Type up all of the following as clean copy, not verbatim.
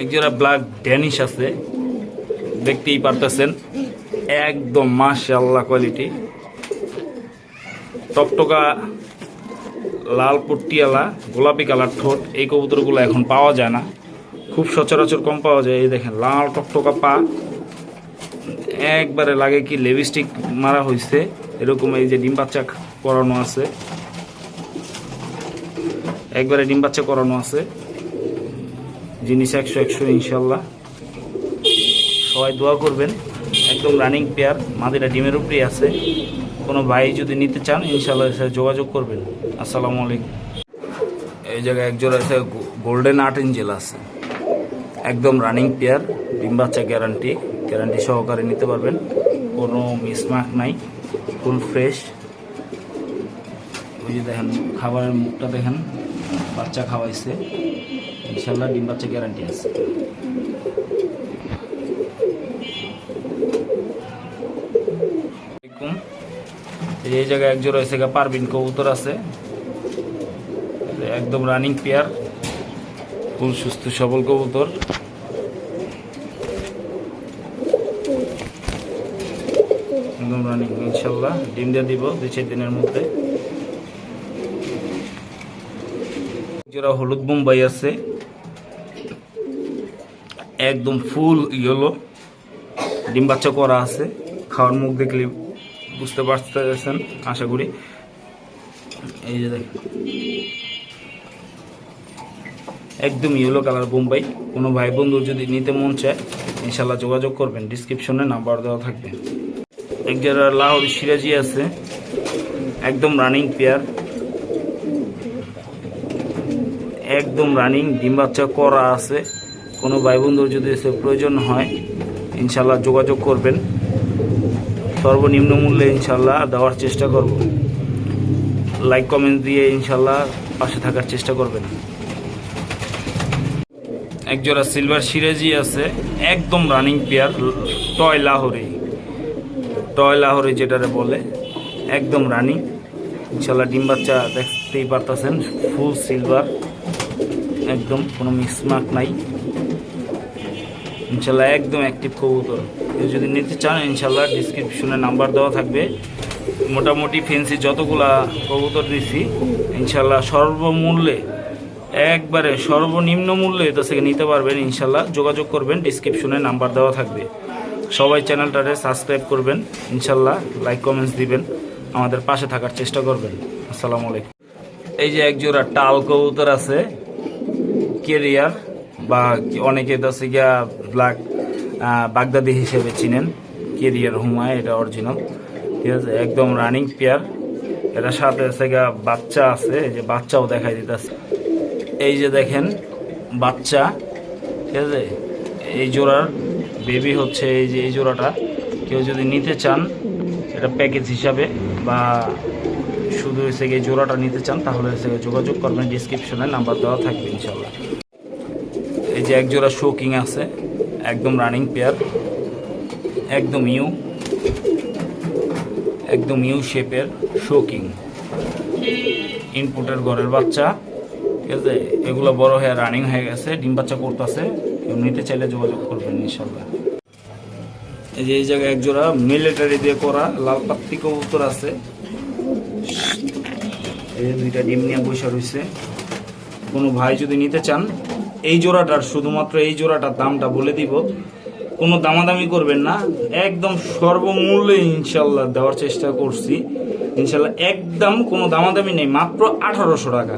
একজোড়া black Danish আছে, দেখতেই পারতেছেন, একদম মাশাআল্লাহ কোয়ালিটি, টকটকা লাল পট্টিয়ালা গোলাপি কালার ঠোঁট। এই কবুতরগুলো এখন পাওয়া যায় না, খুব সচরাচর কম পাওয়া যায়। এই দেখেন লাল টকটকা পা, একবারে লাগে কি লিপস্টিক মারা হয়েছে এরকম। এই যে ডিম বাচ্চা করানো আছে, একবারে ডিম বাচ্চা করানো আছে, জিনিস 100 ইনশাল্লাহ। সবাই দোয়া করবেন। একদম রানিং পেয়ার, মাদিরা ডিমের উপরেই আছে। কোনো ভাই যদি নিতে চান ইনশাল্লাহ যোগাযোগ করবেন। আসসালামু আলাইকুম। এই জায়গায় একজোড়া আছে গোল্ডেন আর্ট এঞ্জেল আছে, একদম রানিং পেয়ার, ডিম বাচ্চা গ্যারান্টি সহকারে নিতে পারবেন, কোনো মিসমার্ক নাই, ফুল ফ্রেশ। ওই যে দেখেন খাবারের মুখটা দেখেন, বাচ্চা খাওয়াইছে, ইনশাল্লাহ ডিম বাচ্চা গ্যারান্টি আছে। এই জায়গায় একজোড়া হয়েছে পারবিন কবুতর আছে, একদম রানিং পেয়ার, ফুল সুস্থ সবল কবুতর। একদম রানিং, ইনশাল্লাহ ডিম দিয়ে দিব 2-4 দিনের মধ্যে। জোড়া হলুদ বোম্বাই আছে, একদম ফুল ইয়েলো, ডিম বাচ্চা করা আছে। খাওয়ার মুখ দেখলে বুঝতে পারতেছেন আশা করি। এই যে দেখেন একদম ইয়েলো কালার বোম্বাই। কোনো ভাই বন্ধুর যদি নিতে মন চায় ইনশাল্লাহ যোগাযোগ করবেন, ডিসক্রিপশনে নাম্বার দেওয়া থাকবে। এক জায়গায় লাহোরি সিরাজি আছে, একদম রানিং পেয়ার, একদম রানিং, ডিম বাচ্চা করা আছে। কোনো ভাই বন্ধুর যদি প্রয়োজন হয় ইনশাল্লাহ যোগাযোগ করবেন, সর্বনিম্ন মূল্যে ইনশাল্লাহ দেওয়ার চেষ্টা করব। লাইক কমেন্ট দিয়ে ইনশাল্লাহ পাশে থাকার চেষ্টা করবেন। একজোড়া সিলভার সিরাজি আছে, একদম রানিং পেয়ার, টয় লাহোরি যেটারে বলে, একদম রানিং, ইনশাল্লাহ ডিম বাচ্চা দেখতেই পারতেছেন, ফুল সিলভার, একদম কোনো মিসমার্ক নাই, ইনশাল্লাহ একদম অ্যাক্টিভ কবুতর। যদি নিতে চান ইনশাল্লাহ ডিসক্রিপশনে নাম্বার দেওয়া থাকবে। মোটামুটি ফেন্সি যতগুলা কবুতর দিছি ইনশাল্লাহ সর্বমূল্যে, একবারে সর্বনিম্ন মূল্যে এটা থেকে নিতে পারবেন। ইনশাল্লাহ যোগাযোগ করবেন, ডিসক্রিপশনে নাম্বার দেওয়া থাকবে। সবাই চ্যানেলটারে সাবস্ক্রাইব করবেন, ইনশাল্লাহ লাইক কমেন্টস দিবেন, আমাদের পাশে থাকার চেষ্টা করবেন। আসসালামু আলাইকুম। এই যে একজোড়া টাল কবুতর আছে, কেরিয়ার বা অনেকে আছে গিয়া ব্ল্যাক বাগদাদি হিসেবে চিনেন, কেরিয়ার হুমায়, এটা অরিজিনাল, ঠিক আছে, একদম রানিং পেয়ার। এটার সাথে আছে গিয়া বাচ্চা আছে, এই যে বাচ্চাও দেখাই দিতেছে, এই যে দেখেন বাচ্চা, ঠিক আছে। এই জোড়ার বেবি হচ্ছে এই যে এই জোড়াটা। কেউ যদি নিতে চান এটা প্যাকেজ হিসাবে বা শুধু এসে এই জোড়াটা নিতে চান তাহলে এসে যোগাযোগ করবেন, ডিসক্রিপশনে নাম্বার দেওয়া থাকবে ইনশাল্লাহ। এই যে এক জোড়া শোকিং আছে, একদম রানিং পেয়ার, একদম ইউ শেপের শোকিং, ইনপুটের ঘরের বাচ্চা, ঠিক আছে। এগুলো বড় হয়ে রানিং হয়ে গেছে, ডিম বাচ্চা করতেছে, কেউ নিতে চাইলে যোগাযোগ করবেন ইনশাল্লাহ। এই যে এই জায়গায় একজোড়া মিলিটারি দিয়ে করা লাল পাত্তি কবুতর আছে, এই দুইটা ডিম নিয়ে বসে রয়েছে। কোনো ভাই যদি নিতে চান এই জোড়াটার, শুধুমাত্র এই জোড়াটার দামটা বলে দিব, কোনো দামাদামি করবেন না, একদম সর্বমূল্যে ইনশাল্লাহ দেওয়ার চেষ্টা করছি ইনশাল্লাহ, একদম কোনো দামাদামি নেই, মাত্র 1800 টাকা।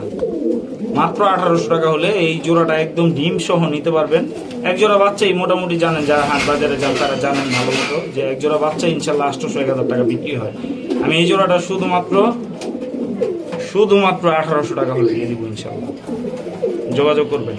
মাত্র 1800 টাকা হলে এই জোড়াটা একদম ডিম সহ নিতে পারবেন। এক জোড়া বাচ্চাই মোটামুটি জানেন, যারা হাট বাজারে যান তারা জানেন ভালো মতো, যে এক জোড়া বাচ্চা ইনশাল্লাহ 800-1000 টাকা বিক্রি হয়। আমি এই জোড়াটা শুধুমাত্র 1800 টাকা হলে দিয়ে দিব ইনশাল্লাহ, যোগাযোগ করবেন।